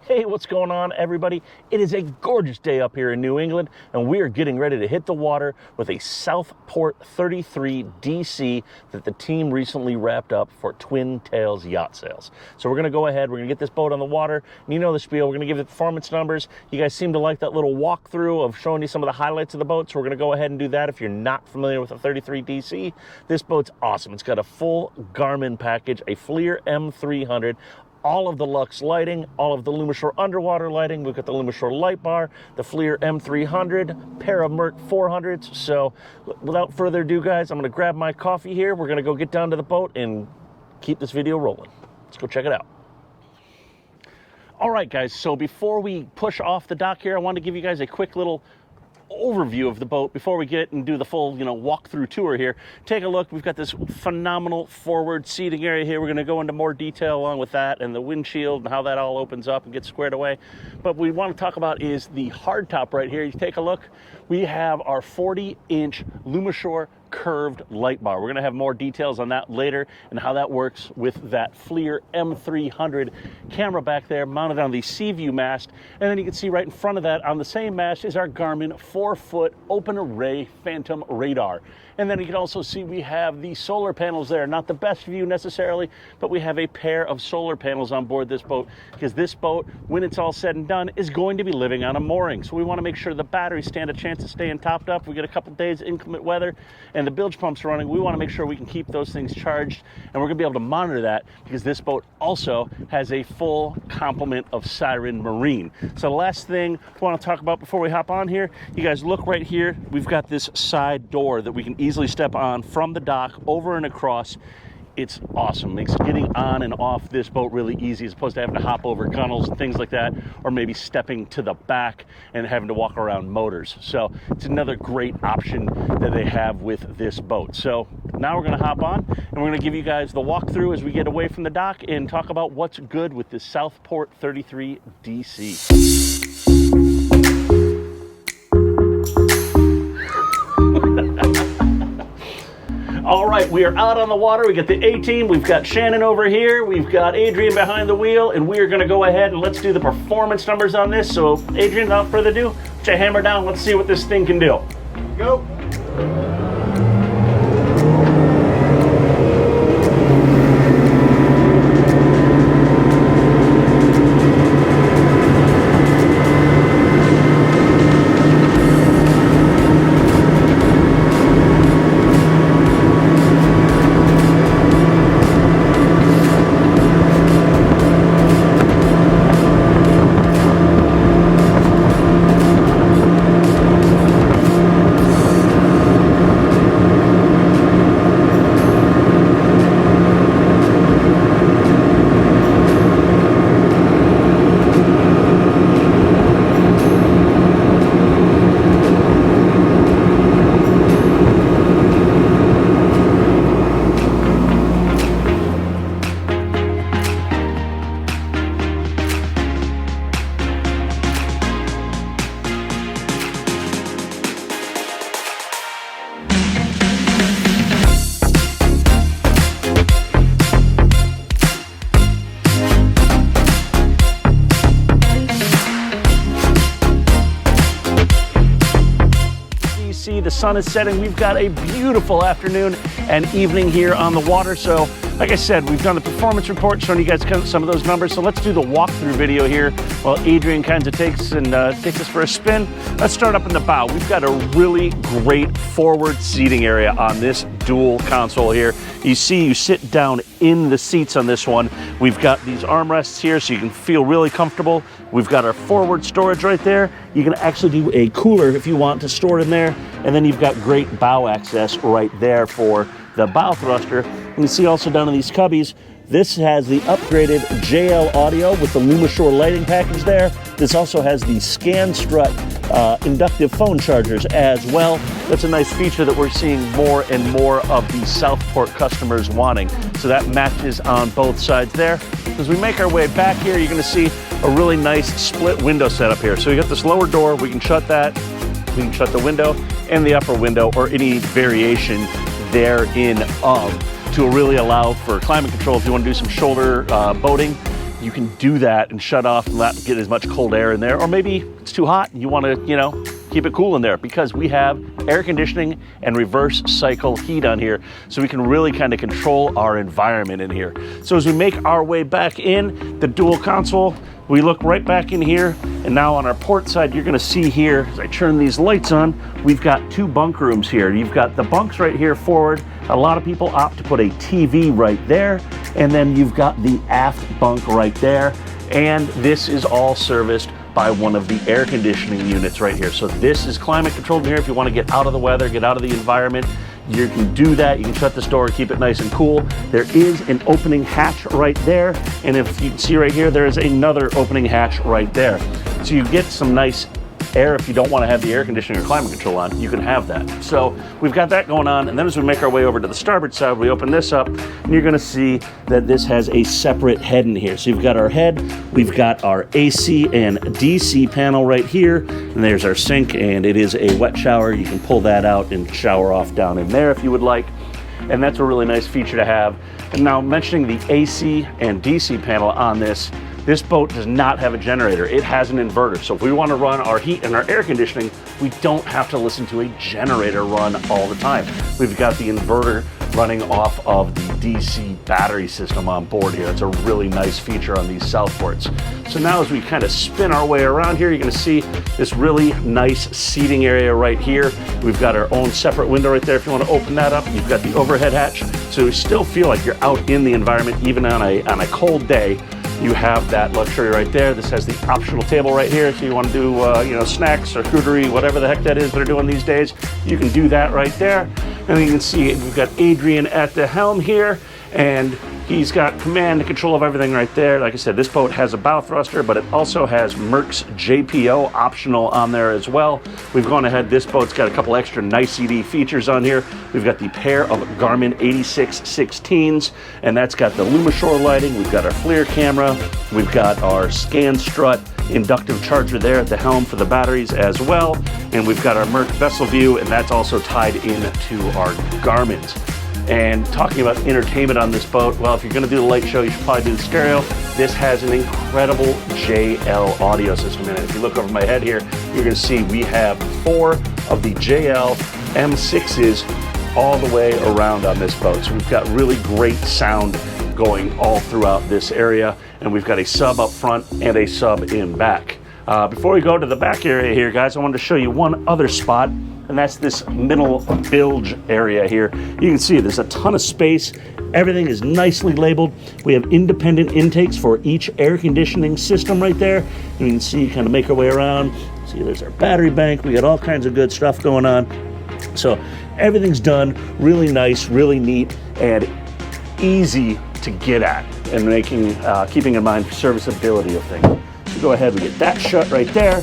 Hey, what's going on, everybody? It is a gorgeous day up here in New England, and we are getting ready to hit the water with a Southport 33DC that the team recently wrapped up for Twin Tails yacht sales. So we're going to go ahead, we're going to get this boat on the water, and you know the spiel, we're going to give the performance numbers. You guys seem to like that little walkthrough of showing you some of the highlights of the boat, so we're going to go ahead and do that. If you're not familiar with a 33DC, this boat's awesome. It's got a full Garmin package, a FLIR M300, all of the Lux lighting, all of the Lumishore underwater lighting. We've got the Lumishore light bar, the FLIR M300, pair of Merc 400s. So without further ado, guys, I'm gonna grab my coffee here. We're gonna go get down to the boat and keep this video rolling. Let's go check it out. All right, guys, so before we push off the dock here, I want to give you guys a quick little overview of the boat before we get and do the full, walk-through tour here. Take a look. We've got this phenomenal forward seating area here. We're going to go into more detail along with that and the windshield and how that all opens up and gets squared away. But what we want to talk about is the hardtop right here. You take a look. We have our 40-inch Lumishore curved light bar. We're going to have more details on that later and how that works with that FLIR M300 camera back there mounted on the Seaview mast. And then you can see right in front of that on the same mast is our Garmin 4-foot open array Phantom radar. And then you can also see we have the solar panels there. Not the best view necessarily, but we have a pair of solar panels on board this boat because this boat, when it's all said and done, is going to be living on a mooring. So we want to make sure the batteries stand a chance of staying topped up. We get a couple days inclement weather and the bilge pumps running. We want to make sure we can keep those things charged, and we're going to be able to monitor that because this boat also has a full complement of Garmin Marine. So the last thing I want to talk about before we hop on here, you guys look right here. We've got this side door that we can easily step on from the dock over and across. It's awesome. Makes getting on and off this boat really easy as opposed to having to hop over gunnels and things like that, or maybe stepping to the back and having to walk around motors. So it's another great option that they have with this boat. So now we're going to hop on and we're going to give you guys the walkthrough as we get away from the dock and talk about what's good with this Southport 33DC. All right, we are out on the water. We got the A-team. We've got Shannon over here. We've got Adrian behind the wheel, and we are going to go ahead and let's do the performance numbers on this. So, Adrian, without further ado, put your hammer down. Let's see what this thing can do. Go. The sun is setting. We've got a beautiful afternoon and evening here on the water. So like I said, we've done the performance report showing you guys some of those numbers. So let's do the walkthrough video here while Adrian kind of takes us for a spin. Let's start up in the bow. We've got a really great forward seating area on this dual console here. You see, you sit down in the seats on this one. We've got these armrests here so you can feel really comfortable. We've got our forward storage right there. You can actually do a cooler if you want to store it in there. And then you've got great bow access right there for the bow thruster. You can see also down in these cubbies, this has the upgraded JL audio with the Lumishore lighting package there. This also has the Scan Strut inductive phone chargers as well. That's a nice feature that we're seeing more and more of the Southport customers wanting. So that matches on both sides there. As we make our way back here, you're going to see a really nice split window setup here. So we got this lower door, we can shut that, we can shut the window and the upper window or any variation therein of to really allow for climate control if you want to do some shoulder boating. you can do that and shut off and not get as much cold air in there. Or maybe it's too hot and you want to, you know, keep it cool in there, because we have air conditioning and reverse cycle heat on here, so we can really kind of control our environment in here. So as we make our way back in the dual console, we look right back in here, and now on our port side, you're gonna see here, as I turn these lights on, we've got two bunk rooms here. You've got the bunks right here forward. A lot of people opt to put a TV right there, and then you've got the aft bunk right there, and this is all serviced by one of the air conditioning units right here. So this is climate controlled in here. If you want to get out of the weather, get out of the environment, you can do that. You can shut this door, keep it nice and cool. There is an opening hatch right there. And if you can see right here, there is another opening hatch right there. So you get some nice air. If you don't want to have the air conditioning or climate control on, you can have that. So we've got that going on. And then as we make our way over to the starboard side, we open this up, and you're going to see that this has a separate head in here. So you've got our head, we've got our AC and DC panel right here, and there's our sink, and it is a wet shower. You can pull that out and shower off down in there if you would like. And that's a really nice feature to have. And now, mentioning the AC and DC panel on this boat does not have a generator. It has an inverter. So if we want to run our heat and our air conditioning, we don't have to listen to a generator run all the time. We've got the inverter running off of the DC battery system on board here. It's a really nice feature on these Southports. So now as we kind of spin our way around here, you're going to see this really nice seating area right here. We've got our own separate window right there if you want to open that up. You've got the overhead hatch, so you still feel like you're out in the environment even on a cold day. You have that luxury right there. This has the optional table right here, so you want to do you know, snacks or charcuterie, whatever the heck that is they're doing these days. You can do that right there. And you can see we've got Adrian at the helm here, and he's got command and control of everything right there. Like I said, this boat has a bow thruster, but it also has Merck's JPO optional on there as well. We've gone ahead, this boat's got a couple extra nice CD features on here. We've got the pair of Garmin 8616s, and that's got the Lumishore lighting. We've got our FLIR camera. We've got our scan strut inductive charger there at the helm for the batteries as well. And we've got our Merck vessel view, and that's also tied into our Garmin's. And talking about entertainment on this boat, well, if you're going to do the light show, you should probably do the stereo. This has an incredible JL audio system in it. If you look over my head here, you're going to see we have 4 of the JL M6s all the way around on this boat. So we've got really great sound going all throughout this area, and we've got a sub up front and a sub in back. Before we go to the back area here, guys, I wanted to show you one other spot, and that's this middle bilge area here. You can see there's a ton of space. Everything is nicely labeled. We have independent intakes for each air conditioning system right there. You can see, kind of make our way around. See, there's our battery bank. We got all kinds of good stuff going on. So everything's done really nice, really neat, and easy to get at, and keeping in mind serviceability of things. So go ahead, we get that shut right there,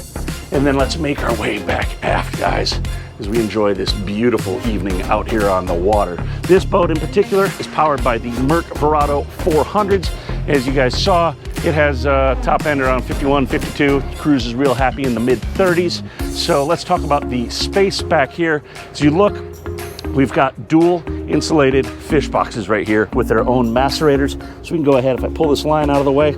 and then let's make our way back aft, guys, as we enjoy this beautiful evening out here on the water. This boat in particular is powered by the Merck Verados 400s. As you guys saw, it has top end around 51, 52. Cruises real happy in the mid 30s. So let's talk about the space back here. As you look, we've got dual insulated fish boxes right here with their own macerators. So we can go ahead, if I pull this line out of the way,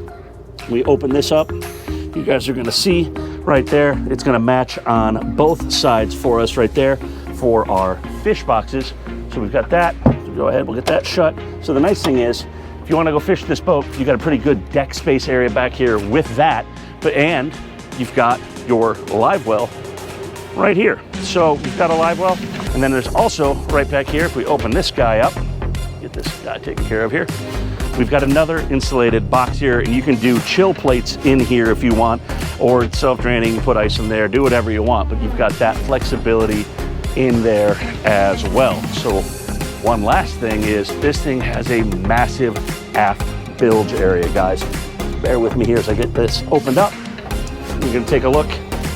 we open this up. You guys are gonna see right there, it's gonna match on both sides for us right there for our fish boxes. So we've got that. So go ahead, we'll get that shut. So the nice thing is, if you wanna go fish this boat, you got a pretty good deck space area back here with that, and you've got your live well right here. So you've got a live well, and then there's also right back here, if we open this guy up, get this guy taken care of here, we've got another insulated box here, and you can do chill plates in here if you want, or it's self-draining, put ice in there, do whatever you want, but you've got that flexibility in there as well. So one last thing is, this thing has a massive aft bilge area, guys. Bear with me here as I get this opened up. You're gonna take a look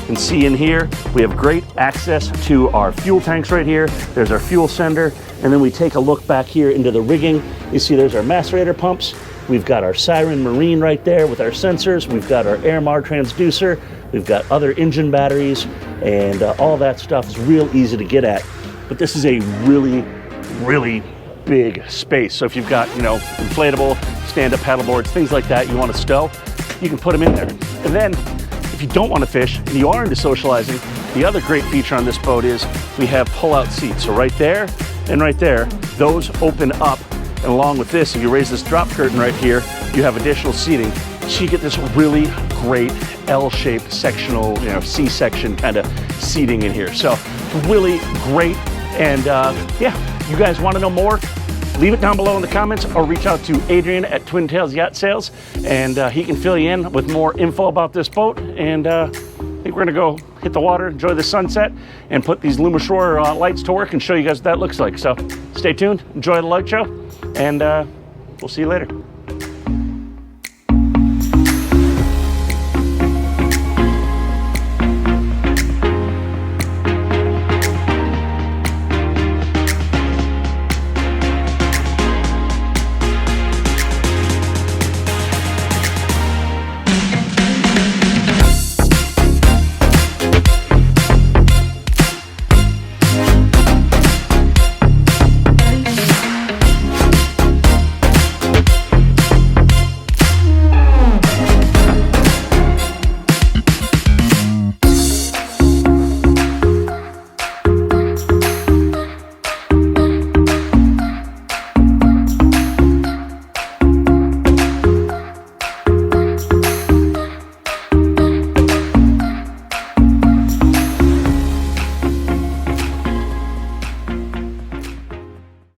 and see in here, we have great access to our fuel tanks right here. There's our fuel sender, and then we take a look back here into the rigging. You see there's our macerator pumps. We've got our Siren Marine right there with our sensors. We've got our Airmar transducer. We've got other engine batteries, and all that stuff is real easy to get at. But this is a really, really big space. So if you've got, you know, inflatable, stand-up paddle boards, things like that you want to stow, you can put them in there. And then if you don't want to fish and you are into socializing, the other great feature on this boat is we have pull-out seats. So right there and right there, those open up. And along with this, if you raise this drop curtain right here, you have additional seating. So you get this really great L-shaped sectional, C-section kind of seating in here. So really great. And yeah, you guys want to know more? Leave it down below in the comments or reach out to Adrian at Twin Tails Yacht Sales, and he can fill you in with more info about this boat. And I think we're gonna go hit the water, enjoy the sunset, and put these Lumishore lights to work and show you guys what that looks like. So stay tuned, enjoy the light show, and we'll see you later.